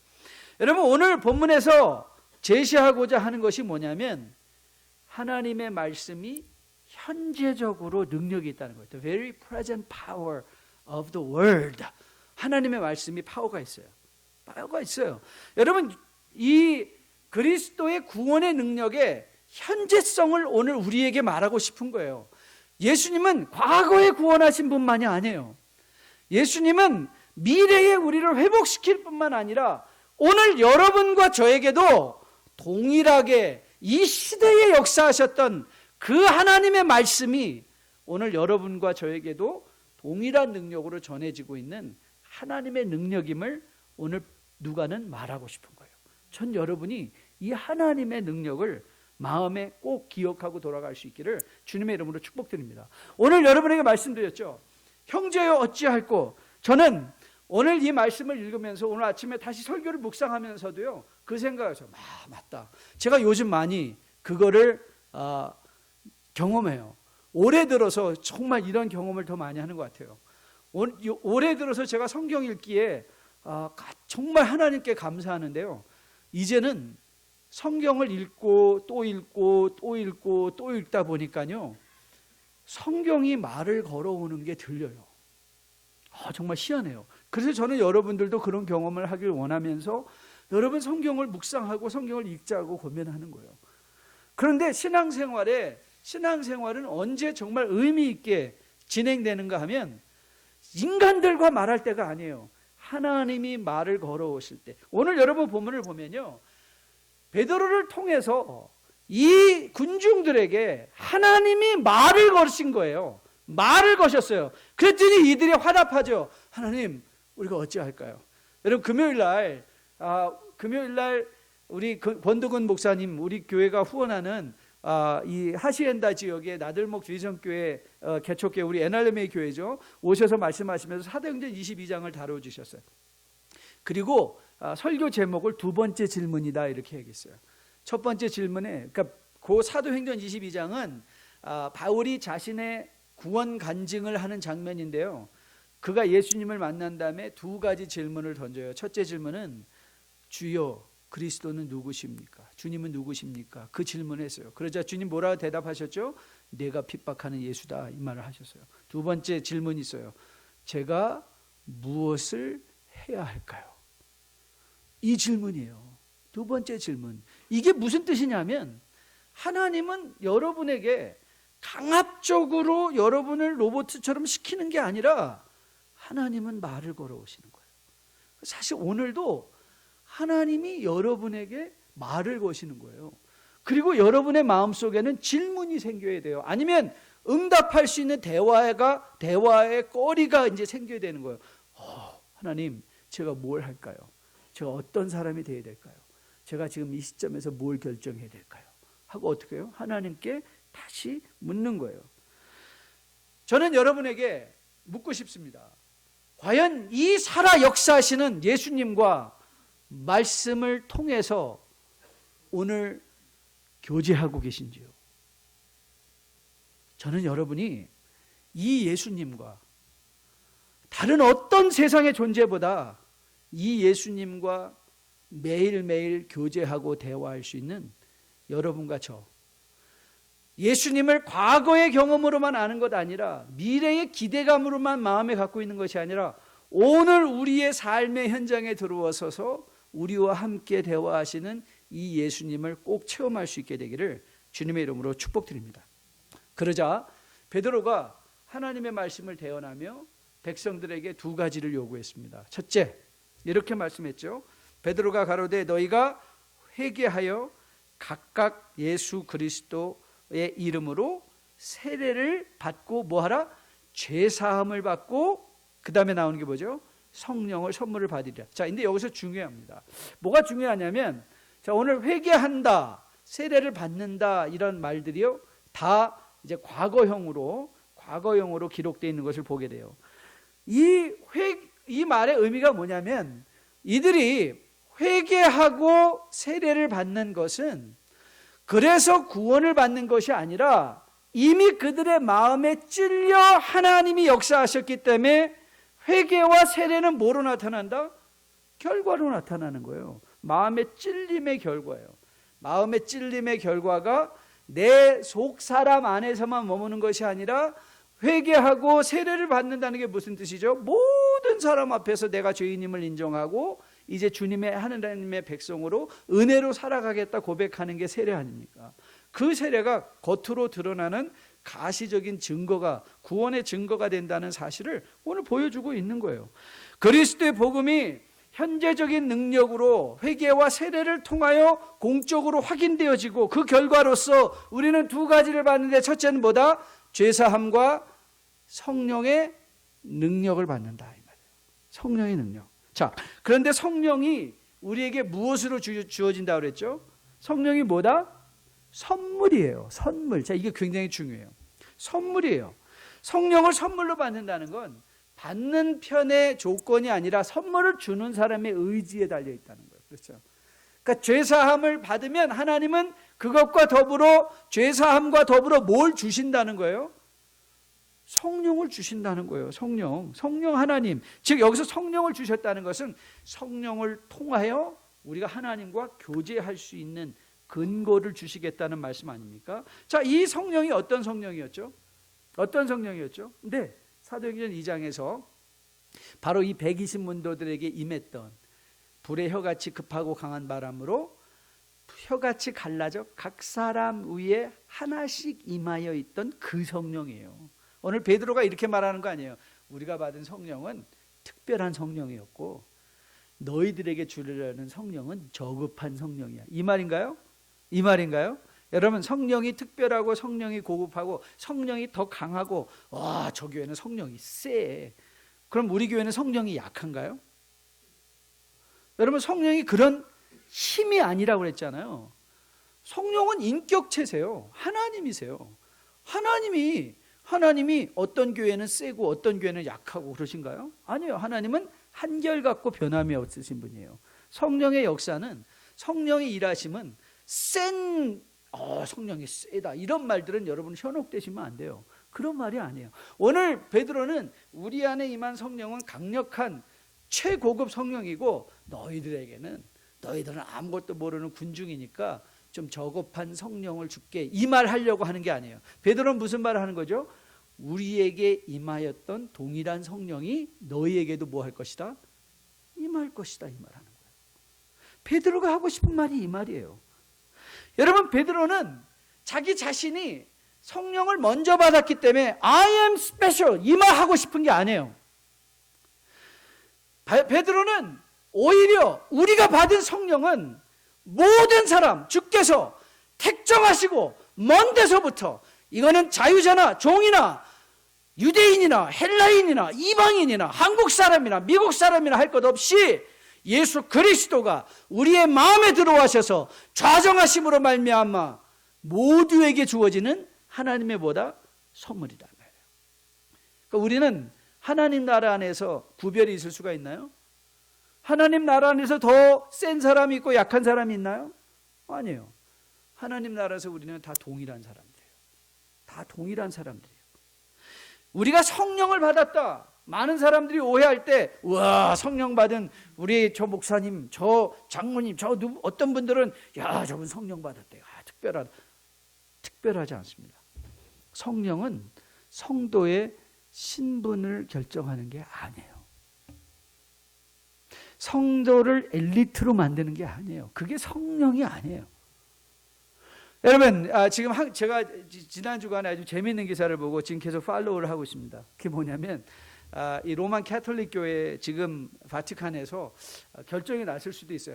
여러분, 오늘 본문에서 제시하고자 하는 것이 뭐냐면 하나님의 말씀이 현재적으로 능력이 있다는 거예요. The very present power of the word. 하나님의 말씀이 파워가 있어요. 파워가 있어요. 여러분, 이 그리스도의 구원의 능력의 현재성을 오늘 우리에게 말하고 싶은 거예요. 예수님은 과거에 구원하신 분만이 아니에요. 예수님은 미래에 우리를 회복시킬 뿐만 아니라 오늘 여러분과 저에게도 동일하게 이 시대에 역사하셨던 그 하나님의 말씀이 오늘 여러분과 저에게도 동일한 능력으로 전해지고 있는 하나님의 능력임을 오늘 누가는 말하고 싶은 거예요. 전 여러분이 이 하나님의 능력을 마음에 꼭 기억하고 돌아갈 수 있기를 주님의 이름으로 축복드립니다. 오늘 여러분에게 말씀드렸죠. 형제여 어찌할꼬? 저는 오늘 이 말씀을 읽으면서 오늘 아침에 다시 설교를 묵상하면서도요, 그 생각에서 맞다. 제가 요즘 많이 그거를 경험해요. 올해 들어서 정말 이런 경험을 더 많이 하는 것 같아요. 올해 들어서 제가 성경 읽기에 정말 하나님께 감사하는데요. 이제는 성경을 읽고 또 읽고 또 읽고 또 읽다 보니까요, 성경이 말을 걸어오는 게 들려요. 정말 희한해요. 그래서 저는 여러분들도 그런 경험을 하길 원하면서 여러분 성경을 묵상하고 성경을 읽자고 고민하는 거예요. 그런데 신앙생활은 언제 정말 의미 있게 진행되는가 하면 인간들과 말할 때가 아니에요. 하나님이 말을 걸어오실 때. 오늘 여러분 본문을 보면요, 베드로를 통해서 이 군중들에게 하나님이 말을 거신 거예요. 말을 거셨어요. 그랬더니 이들이 화답하죠. 하나님, 우리가 어찌할까요? 여러분, 금요일날 우리 권두근 목사님, 우리 교회가 후원하는 이 하시엔다 지역의 나들목 위성교회 개척교회, 우리 NRMA 교회죠. 오셔서 말씀하시면서 사도행전 22장을 다뤄주셨어요. 그리고 설교 제목을 두 번째 질문이다 이렇게 얘기했어요. 첫 번째 질문에, 그러니까 그 사도행전 22장은 바울이 자신의 구원 간증을 하는 장면인데요, 그가 예수님을 만난 다음에 두 가지 질문을 던져요. 첫째 질문은 주여 그리스도는 누구십니까? 주님은 누구십니까? 그 질문을 했어요. 그러자 주님 뭐라고 대답하셨죠? 내가 핍박하는 예수다, 이 말을 하셨어요. 두 번째 질문이 있어요. 제가 무엇을 해야 할까요? 이 질문이에요. 두 번째 질문. 이게 무슨 뜻이냐면 하나님은 여러분에게 강압적으로 여러분을 로봇처럼 시키는 게 아니라 하나님은 말을 걸어오시는 거예요. 사실 오늘도 하나님이 여러분에게 말을 거시는 거예요. 그리고 여러분의 마음속에는 질문이 생겨야 돼요. 아니면 응답할 수 있는 대화의 거리가 이제 생겨야 되는 거예요. 하나님, 제가 뭘 할까요? 제가 어떤 사람이 되어야 될까요? 제가 지금 이 시점에서 뭘 결정해야 될까요? 하고 어떻게 해요? 하나님께 다시 묻는 거예요. 저는 여러분에게 묻고 싶습니다. 과연 이 살아 역사하시는 예수님과 말씀을 통해서 오늘 교제하고 계신지요? 저는 여러분이 이 예수님과 다른 어떤 세상의 존재보다 이 예수님과 매일매일 교제하고 대화할 수 있는 여러분과 저, 예수님을 과거의 경험으로만 아는 것 아니라 미래의 기대감으로만 마음에 갖고 있는 것이 아니라 오늘 우리의 삶의 현장에 들어와서서 우리와 함께 대화하시는 이 예수님을 꼭 체험할 수 있게 되기를 주님의 이름으로 축복드립니다. 그러자 베드로가 하나님의 말씀을 대언하며 백성들에게 두 가지를 요구했습니다. 첫째, 이렇게 말씀했죠. 베드로가 가로되 너희가 회개하여 각각 예수 그리스도의 이름으로 세례를 받고 뭐하라? 죄사함을 받고 그 다음에 나오는 게 뭐죠? 성령을 선물을 받으리라. 자, 근데 여기서 중요합니다. 뭐가 중요하냐면, 자, 오늘 회개한다, 세례를 받는다 이런 말들이요 다 이제 과거형으로 기록되어 있는 것을 보게 돼요. 이 말의 의미가 뭐냐면, 이들이 회개하고 세례를 받는 것은 그래서 구원을 받는 것이 아니라 이미 그들의 마음에 찔려 하나님이 역사하셨기 때문에 회개와 세례는 뭐로 나타난다? 결과로 나타나는 거예요. 마음의 찔림의 결과예요. 마음의 찔림의 결과가 내 속 사람 안에서만 머무는 것이 아니라 회개하고 세례를 받는다는 게 무슨 뜻이죠? 모든 사람 앞에서 내가 죄인임을 인정하고 이제 주님의 하나님의 백성으로 은혜로 살아가겠다 고백하는 게 세례 아닙니까? 그 세례가 겉으로 드러나는 가시적인 증거가, 구원의 증거가 된다는 사실을 오늘 보여주고 있는 거예요. 그리스도의 복음이 현재적인 능력으로 회개와 세례를 통하여 공적으로 확인되어지고 그 결과로서 우리는 두 가지를 받는데, 첫째는 뭐다? 죄사함과 성령의 능력을 받는다 이 말이에요. 성령의 능력. 자, 그런데 성령이 우리에게 무엇으로 주어진다고 그랬죠? 성령이 뭐다? 선물이에요. 선물. 자, 이게 굉장히 중요해요. 선물이에요. 성령을 선물로 받는다는 건 받는 편의 조건이 아니라 선물을 주는 사람의 의지에 달려 있다는 거예요. 그렇죠? 그러니까 죄사함을 받으면 하나님은 그것과 더불어, 죄사함과 더불어 뭘 주신다는 거예요? 성령을 주신다는 거예요. 성령 하나님. 즉 여기서 성령을 주셨다는 것은 성령을 통하여 우리가 하나님과 교제할 수 있는 근거를 주시겠다는 말씀 아닙니까? 자, 이 성령이 어떤 성령이었죠? 어떤 성령이었죠? 네, 사도행전 2장에서 바로 이 120문도들에게 임했던 불의 혀같이 급하고 강한 바람으로 혀같이 갈라져 각 사람 위에 하나씩 임하여 있던 그 성령이에요. 오늘 베드로가 이렇게 말하는 거 아니에요. 우리가 받은 성령은 특별한 성령이었고 너희들에게 주려는 성령은 저급한 성령이야. 이 말인가요? 이 말인가요? 여러분, 성령이 특별하고 성령이 고급하고 성령이 더 강하고, 와, 저 교회는 성령이 세. 그럼 우리 교회는 성령이 약한가요? 여러분, 성령이 그런 힘이 아니라고 그랬잖아요. 성령은 인격체세요. 하나님이세요. 하나님이 어떤 교회는 세고 어떤 교회는 약하고 그러신가요? 아니에요. 하나님은 한결같고 변함이 없으신 분이에요. 성령의 역사는, 성령의 일하심은 성령이 세다 이런 말들은 여러분 현혹되시면 안 돼요. 그런 말이 아니에요. 오늘 베드로는 우리 안에 임한 성령은 강력한 최고급 성령이고 너희들은 아무것도 모르는 군중이니까 좀 저급한 성령을 줄게, 이 말 하려고 하는 게 아니에요. 베드로는 무슨 말을 하는 거죠? 우리에게 임하였던 동일한 성령이 너희에게도 뭐 할 것이다? 임할 것이다, 이 말 하는 거예요. 베드로가 하고 싶은 말이 이 말이에요. 여러분, 베드로는 자기 자신이 성령을 먼저 받았기 때문에 I am special 이 말 하고 싶은 게 아니에요. 베드로는 오히려 우리가 받은 성령은 모든 사람 주께서 택정하시고 먼 데서부터, 이거는 자유자나 종이나 유대인이나 헬라인이나 이방인이나 한국 사람이나 미국 사람이나 할 것 없이 예수 그리스도가 우리의 마음에 들어와셔서 좌정하심으로 말미암아 모두에게 주어지는 하나님의 뭐다? 선물이다. 그러니까 우리는 하나님 나라 안에서 구별이 있을 수가 있나요? 하나님 나라 안에서 더 센 사람이 있고 약한 사람이 있나요? 아니에요. 하나님 나라에서 우리는 다 동일한 사람들이에요. 다 동일한 사람들이에요. 우리가 성령을 받았다. 많은 사람들이 오해할 때, 와, 성령 받은 우리 저 목사님, 저 장모님, 어떤 분들은 야, 저분 성령 받았대요. 특별하다. 특별하지 않습니다. 성령은 성도의 신분을 결정하는 게 아니에요. 성도를 엘리트로 만드는 게 아니에요. 그게 성령이 아니에요. 여러분, 지금 제가 지난 주간에 아주 재미있는 기사를 보고 지금 계속 팔로우를 하고 있습니다. 그게 뭐냐면 이 로만 캐톨릭 교회 지금 바티칸에서 결정이 났을 수도 있어요.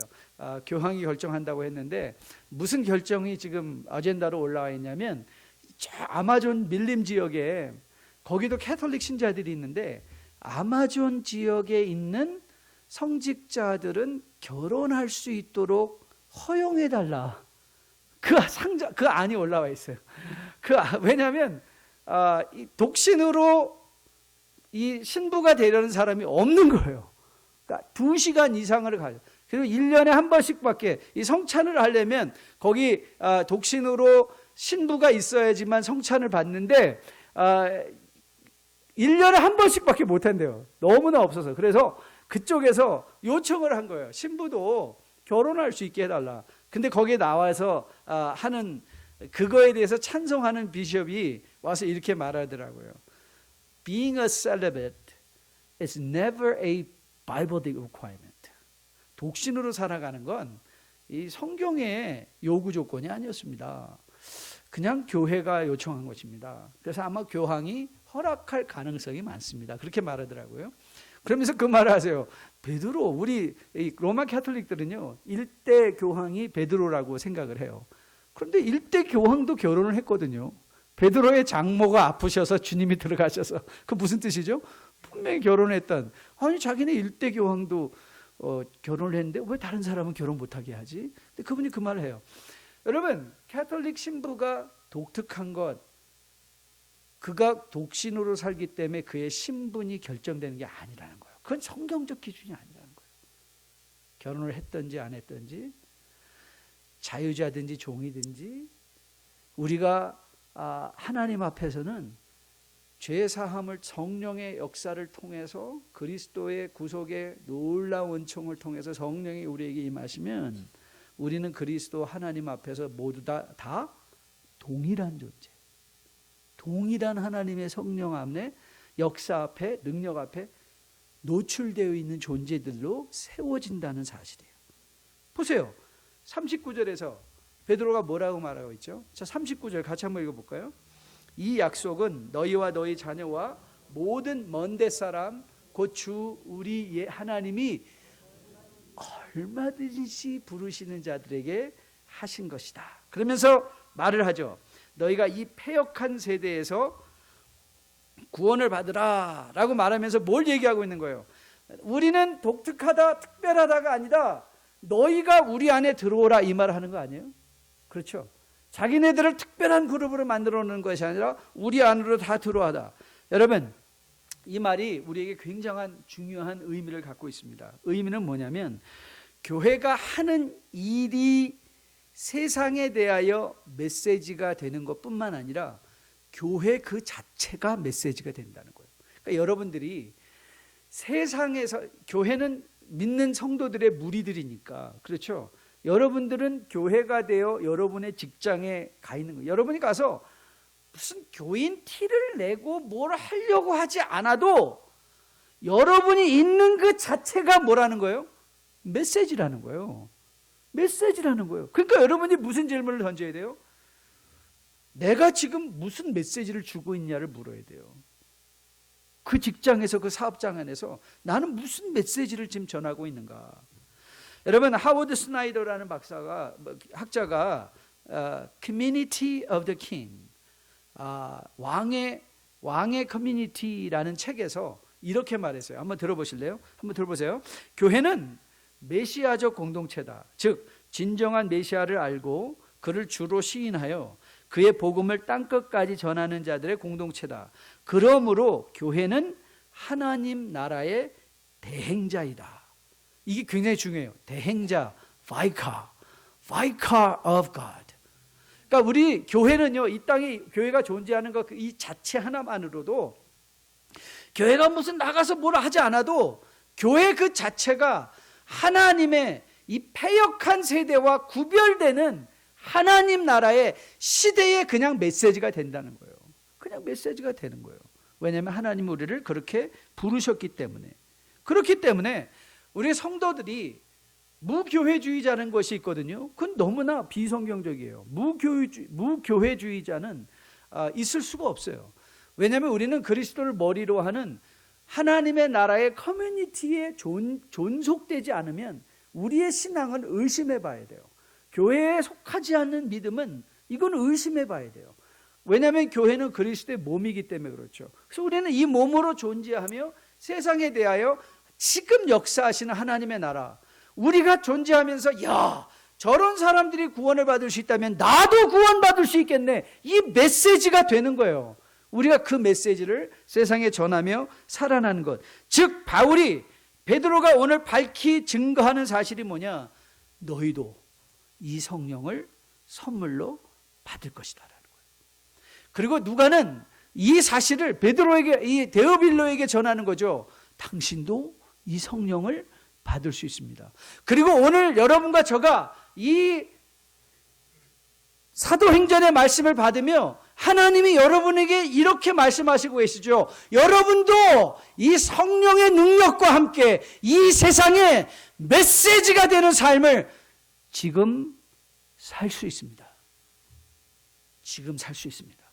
교황이 결정한다고 했는데 무슨 결정이 지금 아젠다로 올라와 있냐면 저 아마존 밀림 지역에 거기도 캐톨릭 신자들이 있는데 아마존 지역에 있는 성직자들은 결혼할 수 있도록 허용해달라. 그 안이 올라와 있어요. 왜냐하면 이 독신으로 이 신부가 되려는 사람이 없는 거예요. 그러니까 2시간 이상을 가요. 그리고 1년에 한 번씩밖에 이 성찬을 하려면 거기 독신으로 신부가 있어야지만 성찬을 받는데 1년에 한 번씩밖에 못 한대요. 너무나 없어서. 그래서 그쪽에서 요청을 한 거예요. 신부도 결혼할 수 있게 해달라. 근데 거기에 나와서 하는 그거에 대해서 찬성하는 비숍이 와서 이렇게 말하더라고요. Being a celibate is never a Bible requirement. 독신으로 살아가는 건 이 성경의 요구 조건이 아니었습니다. 그냥 교회가 요청한 것입니다. 그래서 아마 교황이 허락할 가능성이 많습니다. 그렇게 말하더라고요. 그러면서 그 말을 하세요. 베드로, 우리 로마 캐톨릭들은요 1대 교황이 베드로라고 생각을 해요. 그런데 1대 교황도 결혼을 했거든요. 베드로의 장모가 아프셔서 주님이 들어가셔서 그 무슨 뜻이죠? 분명히 결혼했던, 아니 자기네 1대 교황도 결혼을 했는데 왜 다른 사람은 결혼 못하게 하지? 근데 그분이 그 말을 해요. 여러분, 캐톨릭 신부가 독특한 것, 그가 독신으로 살기 때문에 그의 신분이 결정되는 게 아니라는 거예요. 그건 성경적 기준이 아니라는 거예요. 결혼을 했든지 안 했든지, 자유자든지 종이든지, 우리가 하나님 앞에서는 죄 사함을 성령의 역사를 통해서 그리스도의 구속의 놀라운 은총을 통해서 성령이 우리에게 임하시면 우리는 그리스도 하나님 앞에서 모두 다 동일한 존재, 동일한 하나님의 성령 앞에, 역사 앞에, 능력 앞에 노출되어 있는 존재들로 세워진다는 사실이에요. 보세요. 39절에서 베드로가 뭐라고 말하고 있죠? 자, 39절 같이 한번 읽어볼까요? 이 약속은 너희와 너희 자녀와 모든 먼데 사람 곧 주 우리 하나님이 얼마든지 부르시는 자들에게 하신 것이다. 그러면서 말을 하죠. 너희가 이 패역한 세대에서 구원을 받으라 라고 말하면서 뭘 얘기하고 있는 거예요? 우리는 독특하다, 특별하다가 아니다. 너희가 우리 안에 들어오라 이 말을 하는 거 아니에요? 그렇죠? 자기네들을 특별한 그룹으로 만들어 놓는 것이 아니라 우리 안으로 다 들어와라. 여러분, 이 말이 우리에게 굉장한 중요한 의미를 갖고 있습니다. 의미는 뭐냐면 교회가 하는 일이 세상에 대하여 메시지가 되는 것뿐만 아니라 교회 그 자체가 메시지가 된다는 거예요. 그러니까 여러분들이 세상에서, 교회는 믿는 성도들의 무리들이니까, 그렇죠? 여러분들은 교회가 되어 여러분의 직장에 가 있는 거예요. 여러분이 가서 무슨 교인 티를 내고 뭘 하려고 하지 않아도 여러분이 있는 그 자체가 뭐라는 거예요? 메시지라는 거예요. 메시지라는 거예요. 그러니까 여러분이 무슨 질문을 던져야 돼요? 내가 지금 무슨 메시지를 주고 있냐를 물어야 돼요. 그 직장에서, 그 사업장 안에서 나는 무슨 메시지를 지금 전하고 있는가? 여러분, 하워드 스나이더라는 학자가 Community of the King, 왕의 커뮤니티라는 책에서 이렇게 말했어요. 한번 들어보실래요? 한번 들어보세요. 교회는 메시아적 공동체다. 즉 진정한 메시아를 알고 그를 주로 시인하여 그의 복음을 땅끝까지 전하는 자들의 공동체다. 그러므로 교회는 하나님 나라의 대행자이다. 이게 굉장히 중요해요. 대행자, vicar of God. 그러니까 우리 교회는요, 이 땅에 교회가 존재하는 것 이 자체 하나만으로도, 교회가 무슨 나가서 뭐라 하지 않아도 교회 그 자체가 하나님의 이 패역한 세대와 구별되는 하나님 나라의 시대의 그냥 메시지가 된다는 거예요. 그냥 메시지가 되는 거예요. 왜냐하면 하나님 우리를 그렇게 부르셨기 때문에. 그렇기 때문에 우리 성도들이 무교회주의자는 것이 있거든요. 그건 너무나 비성경적이에요. 무교회주의자는 있을 수가 없어요. 왜냐하면 우리는 그리스도를 머리로 하는 하나님의 나라의 커뮤니티에 존속되지 않으면 우리의 신앙은 의심해 봐야 돼요. 교회에 속하지 않는 믿음은 이건 의심해 봐야 돼요. 왜냐하면 교회는 그리스도의 몸이기 때문에 그렇죠. 그래서 우리는 이 몸으로 존재하며 세상에 대하여 지금 역사하시는 하나님의 나라, 우리가 존재하면서 야, 저런 사람들이 구원을 받을 수 있다면 나도 구원받을 수 있겠네, 이 메시지가 되는 거예요. 우리가 그 메시지를 세상에 전하며 살아나는 것. 즉 베드로가 오늘 밝히 증거하는 사실이 뭐냐? 너희도 이 성령을 선물로 받을 것이다라는 거예요. 그리고 누가는 이 사실을 베드로에게, 이 데오빌로에게 전하는 거죠. 당신도 이 성령을 받을 수 있습니다. 그리고 오늘 여러분과 저가 이 사도행전의 말씀을 받으며 하나님이 여러분에게 이렇게 말씀하시고 계시죠. 여러분도 이 성령의 능력과 함께 이 세상에 메시지가 되는 삶을 지금 살 수 있습니다. 지금 살 수 있습니다.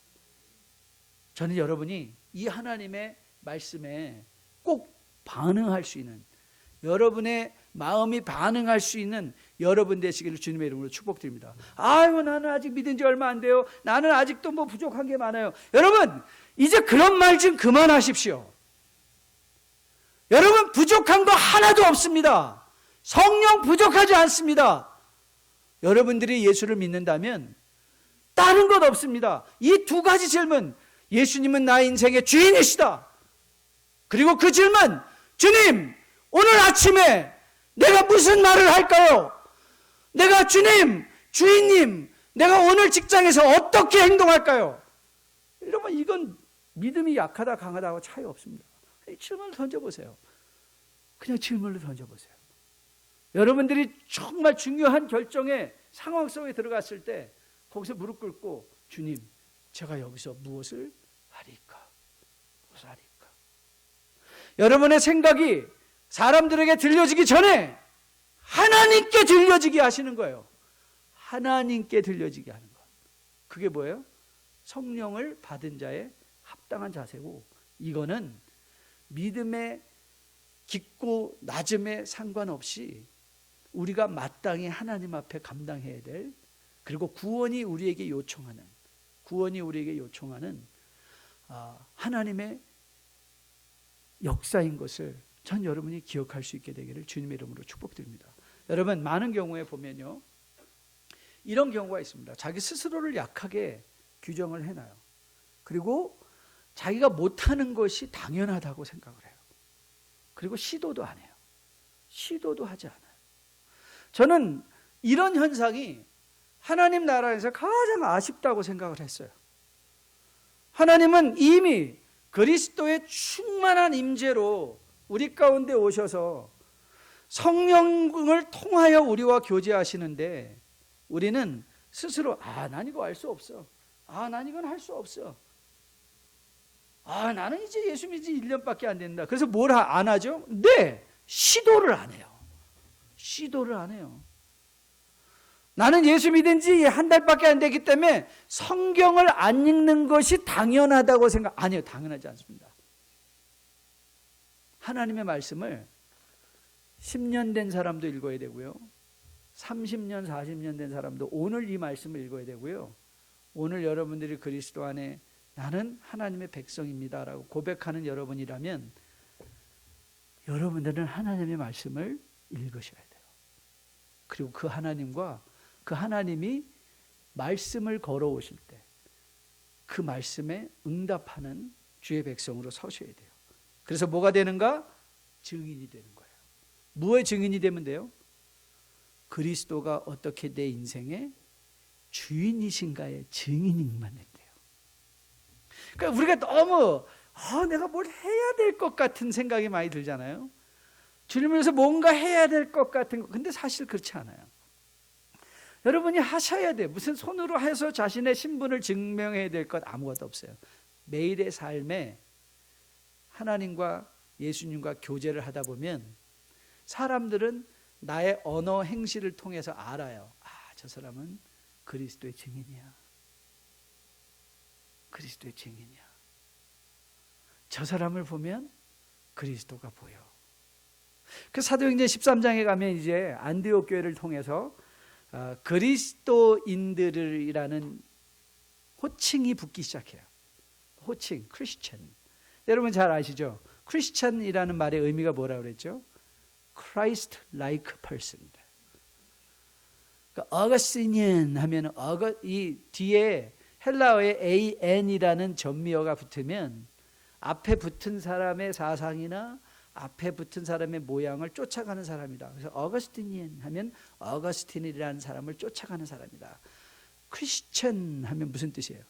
저는 여러분이 이 하나님의 말씀에 꼭 반응할 수 있는, 여러분의 마음이 반응할 수 있는 여러분 되시기를 주님의 이름으로 축복드립니다. 아유, 나는 아직 믿은 지 얼마 안 돼요. 나는 아직도 뭐 부족한 게 많아요. 여러분, 이제 그런 말 좀 그만하십시오. 여러분, 부족한 거 하나도 없습니다. 성령 부족하지 않습니다. 여러분들이 예수를 믿는다면 다른 것 없습니다. 이 두 가지 질문, 예수님은 나의 인생의 주인이시다. 그리고 그 질문, 주님, 오늘 아침에 내가 무슨 말을 할까요? 내가 주님, 주인님, 내가 오늘 직장에서 어떻게 행동할까요? 여러분, 이건 믿음이 약하다 강하다하고 차이 없습니다. 질문을 던져보세요. 그냥 질문을 던져보세요. 여러분들이 정말 중요한 결정의 상황 속에 들어갔을 때 거기서 무릎 꿇고, 주님, 제가 여기서 무엇을 하리까? 무엇을 하리까? 여러분의 생각이 사람들에게 들려지기 전에 하나님께 들려지게 하시는 거예요. 하나님께 들려지게 하는 것. 그게 뭐예요? 성령을 받은 자의 합당한 자세고, 이거는 믿음의 깊고 낮음에 상관없이 우리가 마땅히 하나님 앞에 감당해야 될, 그리고 구원이 우리에게 요청하는 하나님의 역사인 것을 전 여러분이 기억할 수 있게 되기를 주님의 이름으로 축복드립니다. 여러분, 많은 경우에 보면요, 이런 경우가 있습니다. 자기 스스로를 약하게 규정을 해놔요. 그리고 자기가 못하는 것이 당연하다고 생각을 해요. 그리고 시도도 안 해요. 시도도 하지 않아요. 저는 이런 현상이 하나님 나라에서 가장 아쉽다고 생각을 했어요. 하나님은 이미 그리스도의 충만한 임재로 우리 가운데 오셔서 성령을 통하여 우리와 교제하시는데, 우리는 스스로 난 이거 알 수 없어. 난 이건 할 수 없어. 나는 이제 예수 믿은 지 1년밖에 안 된다. 그래서 뭘 안 하죠? 네, 시도를 안 해요. 시도를 안 해요. 나는 예수 믿은 지 한 달밖에 안 되기 때문에 성경을 안 읽는 것이 당연하다고 아니에요. 당연하지 않습니다. 하나님의 말씀을 10년 된 사람도 읽어야 되고요, 30년, 40년 된 사람도 오늘 이 말씀을 읽어야 되고요, 오늘 여러분들이 그리스도 안에 나는 하나님의 백성입니다 라고 고백하는 여러분이라면 여러분들은 하나님의 말씀을 읽으셔야 돼요. 그리고 그 하나님과 그 하나님이 말씀을 걸어오실 때 그 말씀에 응답하는 주의 백성으로 서셔야 돼요. 그래서 뭐가 되는가? 증인이 되는 거예요. 무엇의 증인이 되면 돼요? 그리스도가 어떻게 내 인생의 주인이신가의 증인이만 돼요. 그러니까 우리가 너무 내가 뭘 해야 될 것 같은 생각이 많이 들잖아요. 주님을 위해서 뭔가 해야 될 것 같은 거. 근데 사실 그렇지 않아요. 여러분이 하셔야 돼요. 무슨 손으로 해서 자신의 신분을 증명해야 될 것 아무것도 없어요. 매일의 삶에 하나님과 예수님과 교제를 하다 보면 사람들은 나의 언어 행실을 통해서 알아요. 아, 저 사람은 그리스도의 증인이야. 그리스도의 증인이야. 저 사람을 보면 그리스도가 보여. 그 사도행전 13장에 가면 이제 안디옥 교회를 통해서 그리스도인들이라는 호칭이 붙기 시작해요. 호칭, 크리스천. 여러분 잘 아시죠? 크리스천이라는 말의 의미가 뭐라고 그랬죠? Christ-like person. 그러니까 어거스티니안 하면 이 뒤에 헬라어에 an이라는 전미어가 붙으면 앞에 붙은 사람의 사상이나 앞에 붙은 사람의 모양을 쫓아가는 사람이다. 그래서 어거스티니안 하면 어거스틴이라는 사람을 쫓아가는 사람이다. 크리스천 하면 무슨 뜻이에요?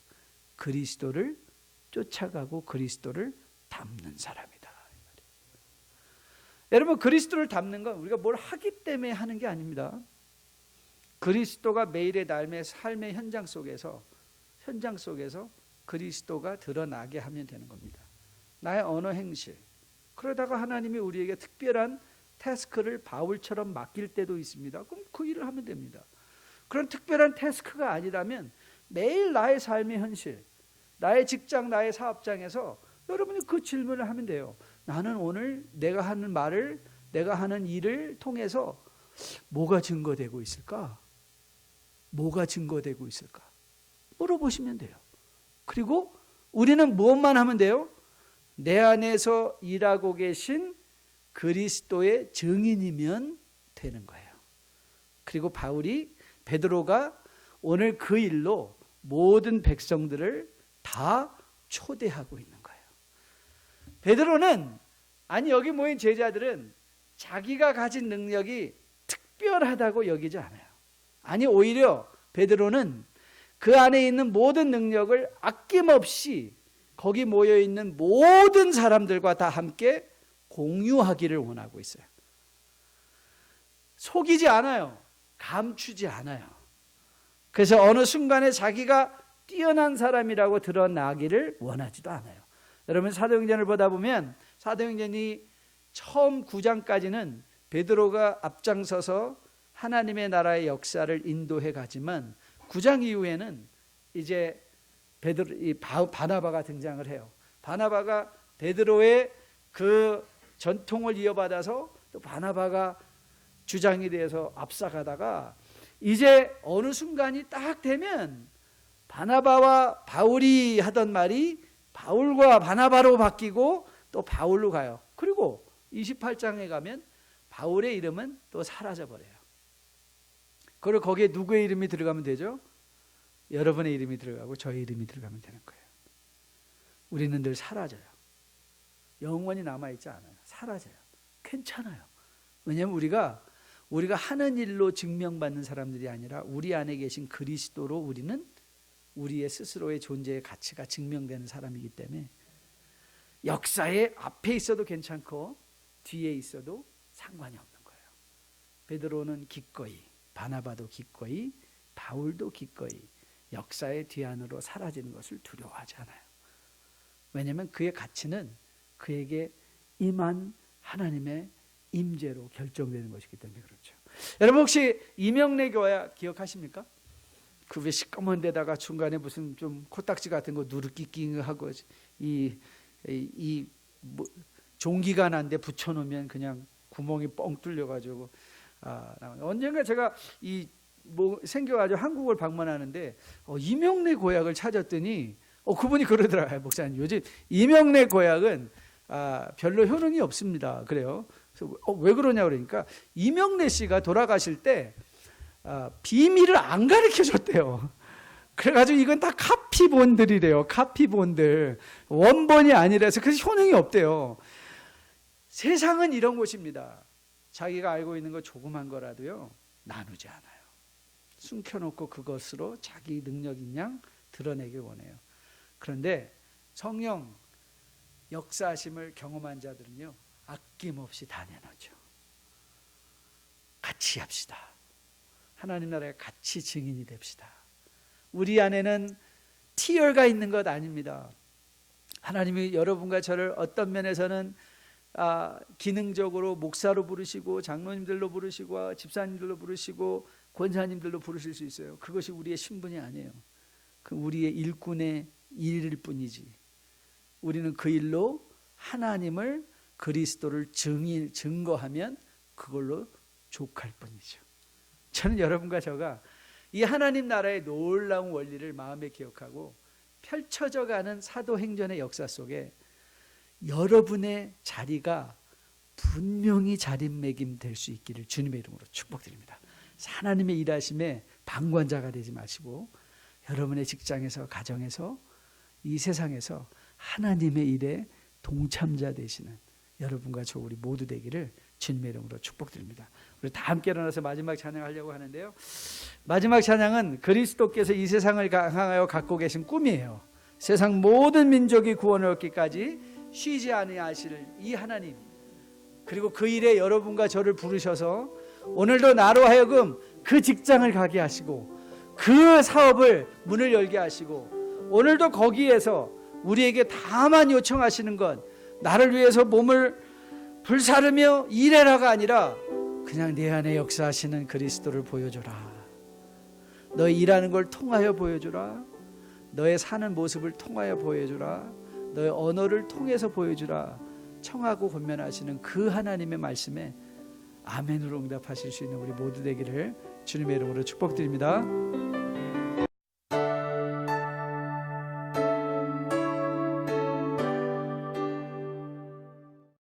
그리스도를 쫓아가고 그리스도를 닮는 사람이다. 여러분, 그리스도를 닮는 건 우리가 뭘 하기 때문에 하는 게 아닙니다. 그리스도가 매일의 삶의 현장 속에서 그리스도가 드러나게 하면 되는 겁니다. 나의 언어 행실. 그러다가 하나님이 우리에게 특별한 태스크를 바울처럼 맡길 때도 있습니다. 그럼 그 일을 하면 됩니다. 그런 특별한 태스크가 아니라면 매일 나의 삶의 현실, 나의 직장, 나의 사업장에서 여러분이 그 질문을 하면 돼요. 나는 오늘 내가 하는 말을, 내가 하는 일을 통해서 뭐가 증거되고 있을까? 뭐가 증거되고 있을까? 물어보시면 돼요. 그리고 우리는 무엇만 하면 돼요? 내 안에서 일하고 계신 그리스도의 증인이면 되는 거예요. 그리고 베드로가 오늘 그 일로 모든 백성들을 다 초대하고 있는 거예요. 베드로는, 아니 여기 모인 제자들은 자기가 가진 능력이 특별하다고 여기지 않아요. 아니 오히려 베드로는 그 안에 있는 모든 능력을 아낌없이 거기 모여있는 모든 사람들과 다 함께 공유하기를 원하고 있어요. 속이지 않아요. 감추지 않아요. 그래서 어느 순간에 자기가 뛰어난 사람이라고 드러나기를 원하지도 않아요. 여러분 사도행전을 보다 보면 사도행전이 처음 9장까지는 베드로가 앞장서서 하나님의 나라의 역사를 인도해 가지만 9장 이후에는 이제 바나바가 등장을 해요. 바나바가 베드로의 그 전통을 이어받아서 또 바나바가 주장이 돼서 앞서가다가 이제 어느 순간이 딱 되면 바나바와 바울이 하던 말이 바울과 바나바로 바뀌고 또 바울로 가요. 그리고 28장에 가면 바울의 이름은 또 사라져버려요. 그리고 거기에 누구의 이름이 들어가면 되죠? 여러분의 이름이 들어가고 저의 이름이 들어가면 되는 거예요. 우리는 늘 사라져요. 영원히 남아있지 않아요. 사라져요. 괜찮아요. 왜냐하면 우리가 하는 일로 증명받는 사람들이 아니라 우리 안에 계신 그리스도로 우리는 우리의 스스로의 존재의 가치가 증명되는 사람이기 때문에 역사의 앞에 있어도 괜찮고 뒤에 있어도 상관이 없는 거예요. 베드로는 기꺼이, 바나바도 기꺼이, 바울도 기꺼이 역사의 뒤안으로 사라지는 것을 두려워하지 않아요. 왜냐하면 그의 가치는 그에게 임한 하나님의 임재로 결정되는 것이기 때문에 그렇죠. 여러분 혹시 이명래 교회 기억하십니까? 그 왜 시꺼먼 데다가 중간에 무슨 좀 코딱지 같은 거 누르끼끼 하고 뭐 종기가 난데 붙여놓으면 그냥 구멍이 뻥 뚫려가지고 언젠가 제가 생겨가지고 한국을 방문하는데 이명래 고약을 찾았더니 그분이 그러더라고요. 목사님 요즘 이명래 고약은 별로 효능이 없습니다. 그래요. 그래서 왜 그러냐 그러니까 이명래 씨가 돌아가실 때 비밀을 안 가르쳐 줬대요. 그래가지고 이건 다 카피본들이래요. 카피본들. 원본이 아니라서 그래서 효능이 없대요. 세상은 이런 곳입니다. 자기가 알고 있는 거 조그만 거라도요 나누지 않아요. 숨겨놓고 그것으로 자기 능력인 양 드러내길 원해요. 그런데 성령 역사하심을 경험한 자들은요 아낌없이 다 내놓죠. 같이 합시다. 하나님 나라의 같이 증인이 됩시다. 우리 안에는 티열가 있는 것 아닙니다. 하나님이 여러분과 저를 어떤 면에서는 기능적으로 목사로 부르시고 장로님들로 부르시고 집사님들로 부르시고 권사님들로 부르실 수 있어요. 그것이 우리의 신분이 아니에요. 그 우리의 일꾼의 일일 뿐이지. 우리는 그 일로 하나님을 그리스도를 증거하면 그걸로 족할 뿐이죠. 저는 여러분과 저가 이 하나님 나라의 놀라운 원리를 마음에 기억하고 펼쳐져 가는 사도행전의 역사 속에 여러분의 자리가 분명히 자리매김될 수 있기를 주님의 이름으로 축복드립니다. 하나님의 일하심에 방관자가 되지 마시고 여러분의 직장에서, 가정에서, 이 세상에서 하나님의 일에 동참자 되시는 여러분과 저 우리 모두 되기를 주님의 이름으로 축복드립니다. 우리 다 함께 일어나서 마지막 찬양하려고 하는데요. 마지막 찬양은 그리스도께서 이 세상을 향하여 갖고 계신 꿈이에요. 세상 모든 민족이 구원을 얻기까지 쉬지 아니하실 이 하나님, 그리고 그 일에 여러분과 저를 부르셔서 오늘도 나로 하여금 그 직장을 가게 하시고 그 사업을 문을 열게 하시고 오늘도 거기에서 우리에게 다만 요청하시는 건 나를 위해서 몸을 불사르며 일해라가 아니라 그냥 내 안에 역사하시는 그리스도를 보여줘라. 너의 일하는 걸 통하여 보여주라. 너의 사는 모습을 통하여 보여주라. 너의 언어를 통해서 보여주라. 청하고 권면하시는 그 하나님의 말씀에 아멘으로 응답하실 수 있는 우리 모두 되기를 주님의 이름으로 축복드립니다.